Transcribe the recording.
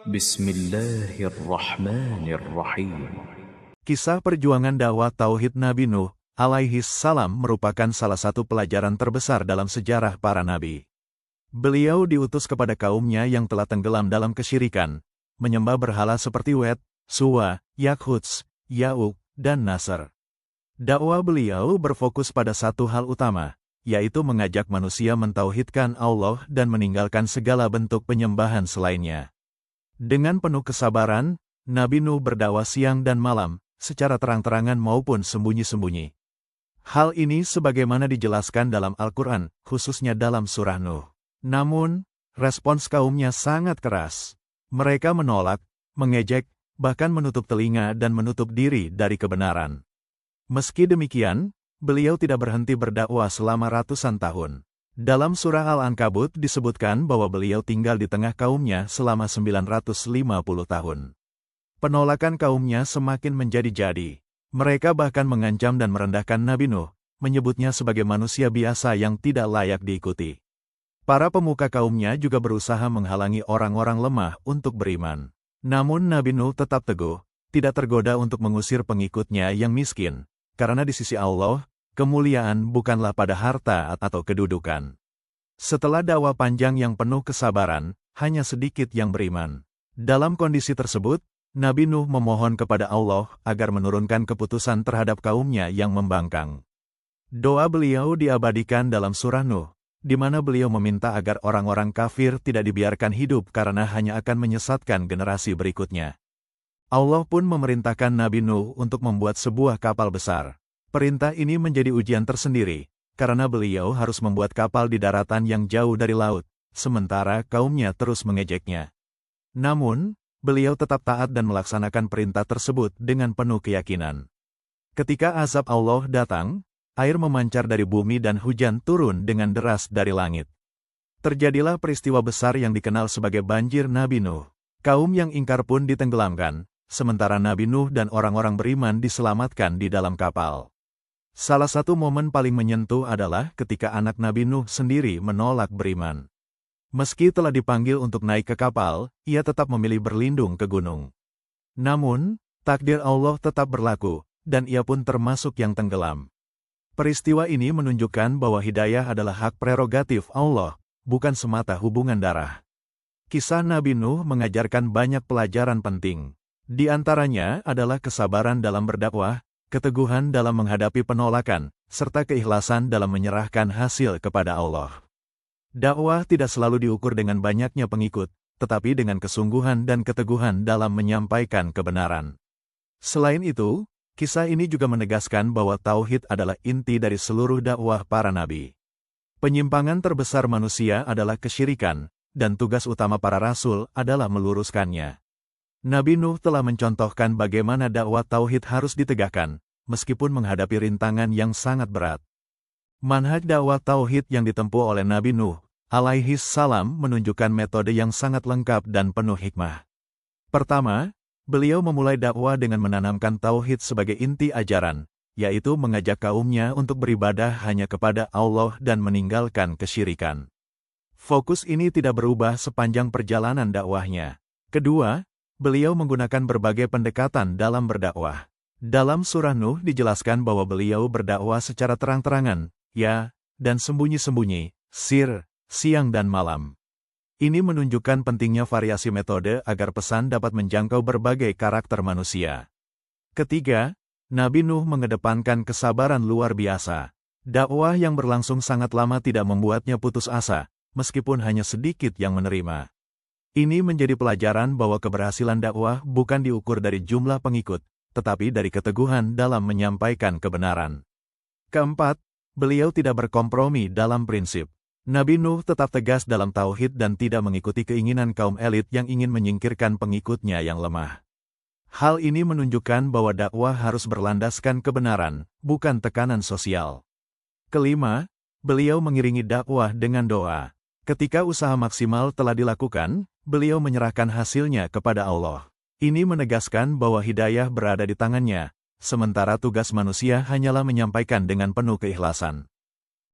Bismillahirrahmanirrahim. Kisah perjuangan dakwah Tauhid Nabi Nuh alaihi salam merupakan salah satu pelajaran terbesar dalam sejarah para nabi. Beliau diutus kepada kaumnya yang telah tenggelam dalam kesyirikan, menyembah berhala seperti Wet, Suwa, Yakhuts, Ya'uq, dan Nasr. Dakwah beliau berfokus pada satu hal utama, yaitu mengajak manusia mentauhidkan Allah dan meninggalkan segala bentuk penyembahan selainnya. Dengan penuh kesabaran, Nabi Nuh berdakwah siang dan malam, secara terang-terangan maupun sembunyi-sembunyi. Hal ini sebagaimana dijelaskan dalam Al-Quran, khususnya dalam surah Nuh. Namun, respons kaumnya sangat keras. Mereka menolak, mengejek, bahkan menutup telinga dan menutup diri dari kebenaran. Meski demikian, beliau tidak berhenti berdakwah selama ratusan tahun. Dalam surah Al-Ankabut disebutkan bahwa beliau tinggal di tengah kaumnya selama 950 tahun. Penolakan kaumnya semakin menjadi-jadi. Mereka bahkan mengancam dan merendahkan Nabi Nuh, menyebutnya sebagai manusia biasa yang tidak layak diikuti. Para pemuka kaumnya juga berusaha menghalangi orang-orang lemah untuk beriman. Namun Nabi Nuh tetap teguh, tidak tergoda untuk mengusir pengikutnya yang miskin, karena di sisi Allah, kemuliaan bukanlah pada harta atau kedudukan. Setelah dakwah panjang yang penuh kesabaran, hanya sedikit yang beriman. Dalam kondisi tersebut, Nabi Nuh memohon kepada Allah agar menurunkan keputusan terhadap kaumnya yang membangkang. Doa beliau diabadikan dalam surah Nuh, di mana beliau meminta agar orang-orang kafir tidak dibiarkan hidup karena hanya akan menyesatkan generasi berikutnya. Allah pun memerintahkan Nabi Nuh untuk membuat sebuah kapal besar. Perintah ini menjadi ujian tersendiri, karena beliau harus membuat kapal di daratan yang jauh dari laut, sementara kaumnya terus mengejeknya. Namun, beliau tetap taat dan melaksanakan perintah tersebut dengan penuh keyakinan. Ketika azab Allah datang, air memancar dari bumi dan hujan turun dengan deras dari langit. Terjadilah peristiwa besar yang dikenal sebagai banjir Nabi Nuh. Kaum yang ingkar pun ditenggelamkan, sementara Nabi Nuh dan orang-orang beriman diselamatkan di dalam kapal. Salah satu momen paling menyentuh adalah ketika anak Nabi Nuh sendiri menolak beriman. Meski telah dipanggil untuk naik ke kapal, ia tetap memilih berlindung ke gunung. Namun, takdir Allah tetap berlaku, dan ia pun termasuk yang tenggelam. Peristiwa ini menunjukkan bahwa hidayah adalah hak prerogatif Allah, bukan semata hubungan darah. Kisah Nabi Nuh mengajarkan banyak pelajaran penting. Di antaranya adalah kesabaran dalam berdakwah, keteguhan dalam menghadapi penolakan, serta keikhlasan dalam menyerahkan hasil kepada Allah. Dakwah tidak selalu diukur dengan banyaknya pengikut, tetapi dengan kesungguhan dan keteguhan dalam menyampaikan kebenaran. Selain itu, kisah ini juga menegaskan bahwa tauhid adalah inti dari seluruh dakwah para nabi. Penyimpangan terbesar manusia adalah kesyirikan, dan tugas utama para rasul adalah meluruskannya. Nabi Nuh telah mencontohkan bagaimana dakwah tauhid harus ditegakkan, meskipun menghadapi rintangan yang sangat berat. Manhaj dakwah tauhid yang ditempuh oleh Nabi Nuh alaihi salam menunjukkan metode yang sangat lengkap dan penuh hikmah. Pertama, beliau memulai dakwah dengan menanamkan tauhid sebagai inti ajaran, yaitu mengajak kaumnya untuk beribadah hanya kepada Allah dan meninggalkan kesyirikan. Fokus ini tidak berubah sepanjang perjalanan dakwahnya. Kedua, beliau menggunakan berbagai pendekatan dalam berdakwah. Dalam surah Nuh dijelaskan bahwa beliau berdakwah secara terang-terangan, dan sembunyi-sembunyi, siang dan malam. Ini menunjukkan pentingnya variasi metode agar pesan dapat menjangkau berbagai karakter manusia. Ketiga, Nabi Nuh mengedepankan kesabaran luar biasa. Dakwah yang berlangsung sangat lama tidak membuatnya putus asa, meskipun hanya sedikit yang menerima. Ini menjadi pelajaran bahwa keberhasilan dakwah bukan diukur dari jumlah pengikut, tetapi dari keteguhan dalam menyampaikan kebenaran. Keempat, beliau tidak berkompromi dalam prinsip. Nabi Nuh tetap tegas dalam tauhid dan tidak mengikuti keinginan kaum elit yang ingin menyingkirkan pengikutnya yang lemah. Hal ini menunjukkan bahwa dakwah harus berlandaskan kebenaran, bukan tekanan sosial. Kelima, beliau mengiringi dakwah dengan doa. Ketika usaha maksimal telah dilakukan, beliau menyerahkan hasilnya kepada Allah. Ini menegaskan bahwa hidayah berada di tangannya, sementara tugas manusia hanyalah menyampaikan dengan penuh keikhlasan.